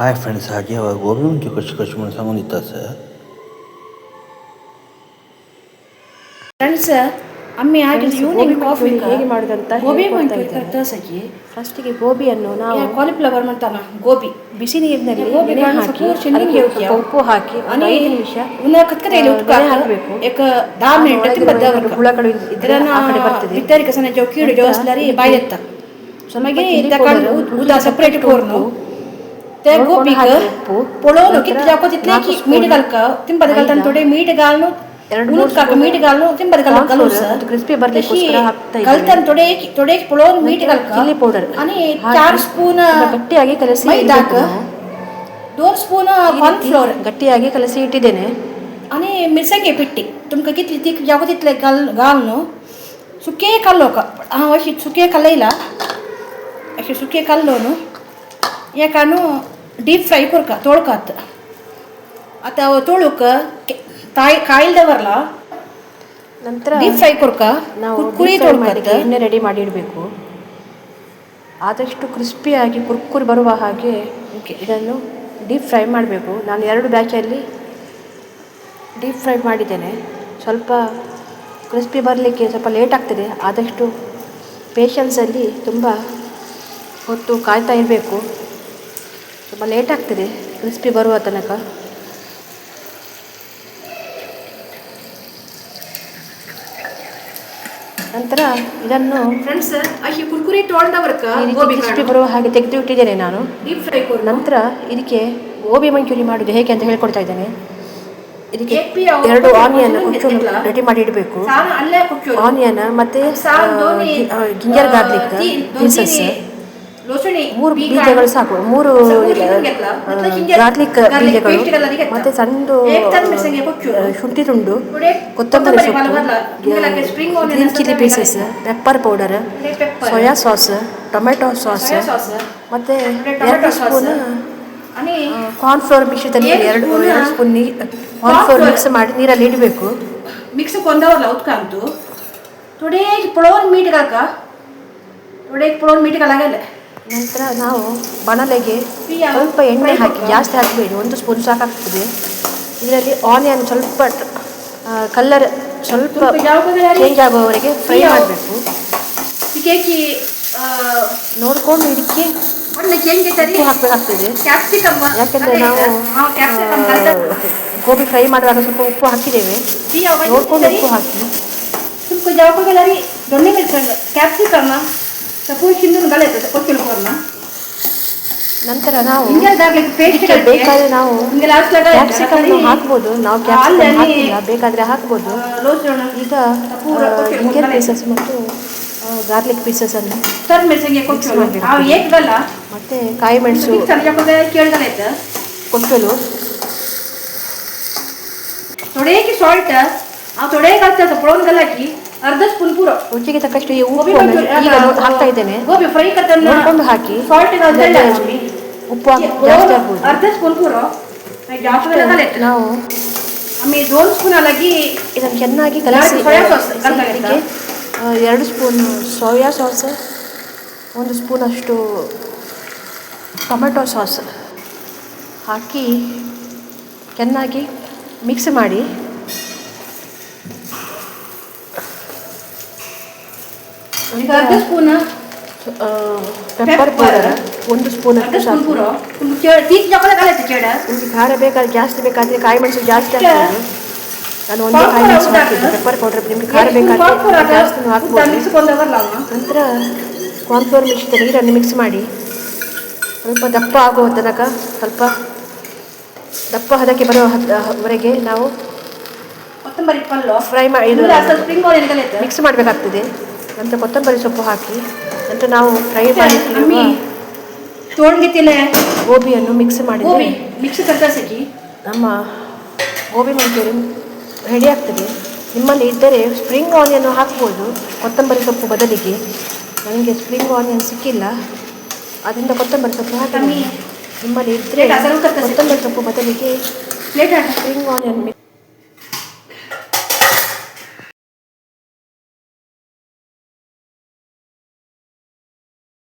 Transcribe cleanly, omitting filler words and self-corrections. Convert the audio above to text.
Hi friends, आज गोभी मंचूरी कशी कशी म्हणून सांगून दिता सर. ಫ್ರೆಂಡ್ಸ್ ಅಮ್ಮಿ ಆಗಿದ್ದು ಈವ್ನಿಂಗ್ ಕಾಫಿ ಹೇಗೆ ಮಾಡೋದಂತ ಗೋಬಿ ಹೇಳ್ಕೊಡ್ತಾ ಮಂಚೂರಿ ಇದ್ದೇನೆ. ತರಿಸಕ್ಕೆ ಫಸ್ಟಿಗೆ ಗೋಬಿಯನ್ನು ನಾವು ಕಾಲಿಫ್ಲವರ್ ಮಾಡ್ತಾನ ಗೋಬಿ ಬಿಸಿ ನೀರಿನಲ್ಲಿ ಗೋಬಿ ನೆನೆ ಹಾಕಿ ಅದಕ್ಕೆ ಸ್ವಲ್ಪ ಉಪ್ಪು ಹಾಕಿ ಒಂದು 5 ನಿಮಿಷ ಉನ್ನ ಕತ್ಕರೆಯಲ್ಲಿ ಉಟ್ಕ ಹಾಕಬೇಕು. ಏಕ 10 ಮಿನಿಟ್ ತಿಂಬದ ಹುಳಗಳು ಇದ್ರೆ ಆ ಕಡೆ ಬರ್ತದೆ. ಬಿತ್ತರಿಕ ಸನ ಜೋ ಕೀಡು ಜೋಸ್ಲರಿ ಬಾಯತ್ತ ಸಮಗೆ ತಕಂಡು ಉದಾ ಸೆಪರೇಟ್ ಕೋರ್ನು ते गोबी ಉಪ್ಪು ಪೊಳೋನು ಕಿತ್ತು ಜಾಕೋ ತಿತ್ಲೇಕಿ ಮೀಟ್ ಗಲ್ಕ ತಿಂಬದ ಗಲ್ತನ್ ತೊಡೆ ಮೀಟ್ ಗಾಲ್ನು ಉನುತ್ ಕಾಕ ಮೀಟ್ ಗಾಲ್ನು ತಿಂಬದ ಗಲ್ಕ ಕಲುಸ ಅದು ಕ್ರಿಸ್ಪಿ ಬರ್ಲಿಕ್ಕೋಸ್ಕರ ಹಾಕ್ತಾ ಇದ್ದೀನಿ. ಗಲ್ತನ್ ತೊಡೆ ಪೊಳೋನು ಮೀಟ್ ಗಲ್ಕ ಚಿಲ್ಲಿ ಪೌಡರ್ आणि 4 ಸ್ಪೂನ್ ಗಟ್ಟಿಯಾಗಿ ಕಲಸಿ मैदाक 2 स्पून कॉर्नफ्लोर ಗಟ್ಟಿಯಾಗಿ ಕಲಸಿ ಇಟ್ಟಿದ್ದೇನೆ. आणि मिरसांगे पिट्टी तुमका कितली तीक जागो तितले घालनु सुके काल्लोक हांव अशी सुके कालयला अशी सुके काल्लोनु एकानु डीप फ्राय करका तोळकात आता तोळूक ಕಾಯಿಲ್ದವರಲ್ಲ ನಂತರ ಡೀಪ್ ಫ್ರೈ ಕೊರ್ಕ ನಾವು ಕುರಿ ತೊಳ್ಕತ್ತ ಎಣ್ಣೆ ರೆಡಿ ಮಾಡಿ ಇಡಬೇಕು. ಆದಷ್ಟು ಕ್ರಿಸ್ಪಿಯಾಗಿ ಕುರ್ಕುರಿ ಬರುವ ಹಾಗೆ ಇದನ್ನು ಡೀಪ್ ಫ್ರೈ ಮಾಡಬೇಕು. ನಾನು 2 ಬ್ಯಾಚಲ್ಲಿ ಡೀಪ್ ಫ್ರೈ ಮಾಡಿದ್ದೇನೆ. ಸ್ವಲ್ಪ ಕ್ರಿಸ್ಪಿ ಬರಲಿಕ್ಕೆ ಸ್ವಲ್ಪ ಲೇಟ್ ಆಗ್ತದೆ. ಆದಷ್ಟು ಪೇಷನ್ಸಲ್ಲಿ ತುಂಬ ಹೊತ್ತು ಕಾಯ್ತಾ ಇರಬೇಕು. ಸ್ವಲ್ಪ ಲೇಟ್ ಆಗ್ತದೆ ಕ್ರಿಸ್ಪಿ ಬರುವ ತನಕ. ನಂತರ ಇದನ್ನು ಫ್ರೆಂಡ್ಸ್ ಅಶಿ ಕುರ್ಕುರಿ ತೊಳ್ದವರ್ಕ ಗೋಬಿ ಕ್ರಿಸ್ಪಿ ಬರುವ ಹಾಗೆ ತೆಗೆದು ಇಟ್ಟಿದ್ದೇನೆ ನಾನು. ಡೀಪ್ ಫ್ರೈ ಕೊರ್ ನಂತರ ಇದಕ್ಕೆ ಗೋಬಿ ಮಂಚೂರಿ ಮಾಡೋದು ಹೇಗೆ ಅಂತ ಹೇಳ್ಕೊಡ್ತಾ ಇದ್ದೇನೆ. ಇದಕ್ಕೆ एक भी 2 ಆನಿಯನ್ ಕುಚ್ಚು ರೆಡಿ ಮಾಡಿ ಇಡಬೇಕು. ಸಾನ ಅಲ್ಲೇ ಕುಚ್ಚು ಆನಿಯನ್ ಮತ್ತೆ ಗಿಂಜರ್ ಗಾರ್ಲಿಕ್ ಪೀಸಸ್ 3 ಬೀಜಗಳು ಸಾಕು. 3 ಗಾರ್ಲಿಕ್ ಬೀಜಗಳು ಮತ್ತೆ ಸಣ್ಣ ಶುಂಠಿ ತುಂಡು, ಕೊತ್ತಂಬರಿ ಸೊಪ್ಪು, green chilli pieces, pepper powder, soya sauce, tomato sauce ಮತ್ತೆ 2 ಸ್ಪೂನ್ ಕಾರ್ನ್ಫ್ಲೋರ್ ಮಿಶ್ರಿತ ನೀರು 2 ಸ್ಪೂನ್ ಕಾರ್ನ್ಫ್ಲೋರ್ ಮಿಕ್ಸ್ ಮಾಡಿ ನೀರಲ್ಲಿ ಇಡಬೇಕು. ಮಿಕ್ಸ್ ಕೊಂದವಲ್ಲ ಉತ್ಕಂತು ಥೋಡೆ ಪೊಳೋನ್ ಮೀಟ್ಗಾಕ ಥೋಡೆ ಪೊಳೋನ್ ಮೀಟ್ಗಾಲಾಗಲ್ಲ. ನಂತರ ನಾವು ಬಾಣಲೆಗೆ ಸ್ವಲ್ಪ ಎಣ್ಣೆ ಹಾಕಿ, ಜಾಸ್ತಿ ಹಾಕಬೇಡಿ, 1 ಸ್ಪೂನ್ ಸಾಕಾಗ್ತದೆ. ಇದರಲ್ಲಿ ಆನಿಯನ್ ಸ್ವಲ್ಪ ಕಲರ್ ಸ್ವಲ್ಪ ಚೇಂಜ್ ಆಗುವವರೆಗೆ ಫ್ರೈ ಮಾಡಬೇಕು. ನೋಡಿಕೊಂಡು ಇದಕ್ಕೆ ಉಪ್ಪು ಹಾಕಬೇಕಾಗ್ತದೆ. ಯಾಕೆಂದರೆ ನಾವು ಗೋಬಿ ಫ್ರೈ ಮಾಡುವಾಗ ಸ್ವಲ್ಪ ಉಪ್ಪು ಹಾಕಿದ್ದೇವೆ. ನೋಡ್ಕೊಂಡು ಉಪ್ಪು ಹಾಕಿ. ನಂತರ ನಾವು ಬೇಕಾದರೆ ನಾವು ಕ್ಯಾಪ್ಸಿಕಮ್ ಹಾಕ್ಬೋದು. ನಾವು ಕ್ಯಾಪ್ಸಿಕಮ್ ಹಾಕಿಲ್ಲ, ಬೇಕಾದರೆ ಹಾಕ್ಬೋದು. ಈಗ ಗಿಂಜರ್ ಪೀಸಸ್ ಮತ್ತು ಗಾರ್ಲಿಕ್ ಪೀಸಸ್ ಅನ್ನು ಮತ್ತೆ ಕಾಯಿ ಮೆಣಸು ಕೊಟ್ಟಲು थोडेकी सॉल्ट थोडे घालतात पळून घालाकी अर्धा स्पून पुरो ರುಚಿಗೆ ತಕ್ಕಷ್ಟು ಈ ಉಪ್ಪು ಈಗ ಹಾಕ್ತಾ ಇದ್ದೇನೆ. ಗೋಬಿ ಫ್ರೈ करताना ನೋಡ್ಕೊಂಡು ಹಾಕಿ. ಸಾಲ್ಟ್ घालताना ಉಪ್ಪು ಜಾಸ್ತಿ ಆಗ್ಬೋದು. अर्धा स्पून पुरो ಜಾಸ್ತಿ घालायचं. ನಾವು आम्ही 2 ಸ್ಪೂನ್ ಅಲಾಗಿ ಇದನ್ನು ಚೆನ್ನಾಗಿ ಕಲಸಿ ಸೋಯಾ ಸಾಸ್ ಇದಕ್ಕೆ 2 ಸ್ಪೂನ್ ಸೋಯಾ ಸಾಸ್, 1 ಸ್ಪೂನ್ ಅಷ್ಟು ಟೊಮೆಟೊ ಸಾಸ್ ಹಾಕಿ ಚೆನ್ನಾಗಿ ಮಿಕ್ಸ್ ಮಾಡಿ अर्धा स्पून ಪೆಪ್ಪರ್ ಪೌಡರ್ 1 ಸ್ಪೂನ್ ಅಷ್ಟು ಸಾಕು. तीच चॉकलेट घालायचं चेडा ನಿಮಗೆ ಖಾರ ಬೇಕಾದ್ರೆ ಜಾಸ್ತಿ ಬೇಕಾದರೆ ಕಾಯಿ ಮೆಣಸು ಜಾಸ್ತಿ ಹಾಕ್ಬೋದು. ನಾನು ಒಂದೇ ಕಾಯಿ ಮೆಣಸು ಹಾಕಿದ್ದು. ಪೆಪ್ಪರ್ ಪೌಡರ್ ನಿಮಗೆ ಖಾರ ಬೇಕಾದರೆ ಜಾಸ್ತಿ ಹಾಕ್ಬೋದು. ನಂತರ ಕಾರ್ನ್ಫ್ಲೋರ್ ಮಿಶ್ರಿತ ನೀರನ್ನು ಮಿಕ್ಸ್ ಮಾಡಿ ಸ್ವಲ್ಪ ದಪ್ಪ ಆಗುವ ತನಕ, ಸ್ವಲ್ಪ ದಪ್ಪ ಹದಕ್ಕೆ ಬರುವವರೆಗೆ ನಾವು ಫ್ರೈ ಮಾಡಿ ಮಿಕ್ಸ್ ಮಾಡಬೇಕಾಗ್ತದೆ. ನಂತರ ಕೊತ್ತಂಬರಿ ಸೊಪ್ಪು ಹಾಕಿ ನಂತರ ನಾವು ಫ್ರೈ ಮಾಡಿ ಗೋಬಿಯನ್ನು ಮಿಕ್ಸ್ ಮಾಡಿದ್ವಿ. ನಮ್ಮ ಗೋಬಿ ಮಂಚೂರಿಯನ್ ರೆಡಿ ಆಗ್ತದೆ. ನಿಮ್ಮಲ್ಲಿ ಇದ್ದರೆ ಸ್ಪ್ರಿಂಗ್ ಆನಿಯನ್ ಹಾಕ್ಬೋದು ಕೊತ್ತಂಬರಿ ಸೊಪ್ಪು ಬದಲಿಗೆ. ನನಗೆ ಸ್ಪ್ರಿಂಗ್ ಆನಿಯನ್ ಸಿಕ್ಕಿಲ್ಲ, ಅದರಿಂದ ಕೊತ್ತಂಬರಿ ಸೊಪ್ಪು ಹಾಕಿ. ನಿಮ್ಮಲ್ಲಿ ಇದ್ದರೆ ಕೊತ್ತಂಬರಿ ಸೊಪ್ಪು ಬದಲಿಗೆ ಸ್ಪ್ರಿಂಗ್ ಆನಿಯನ್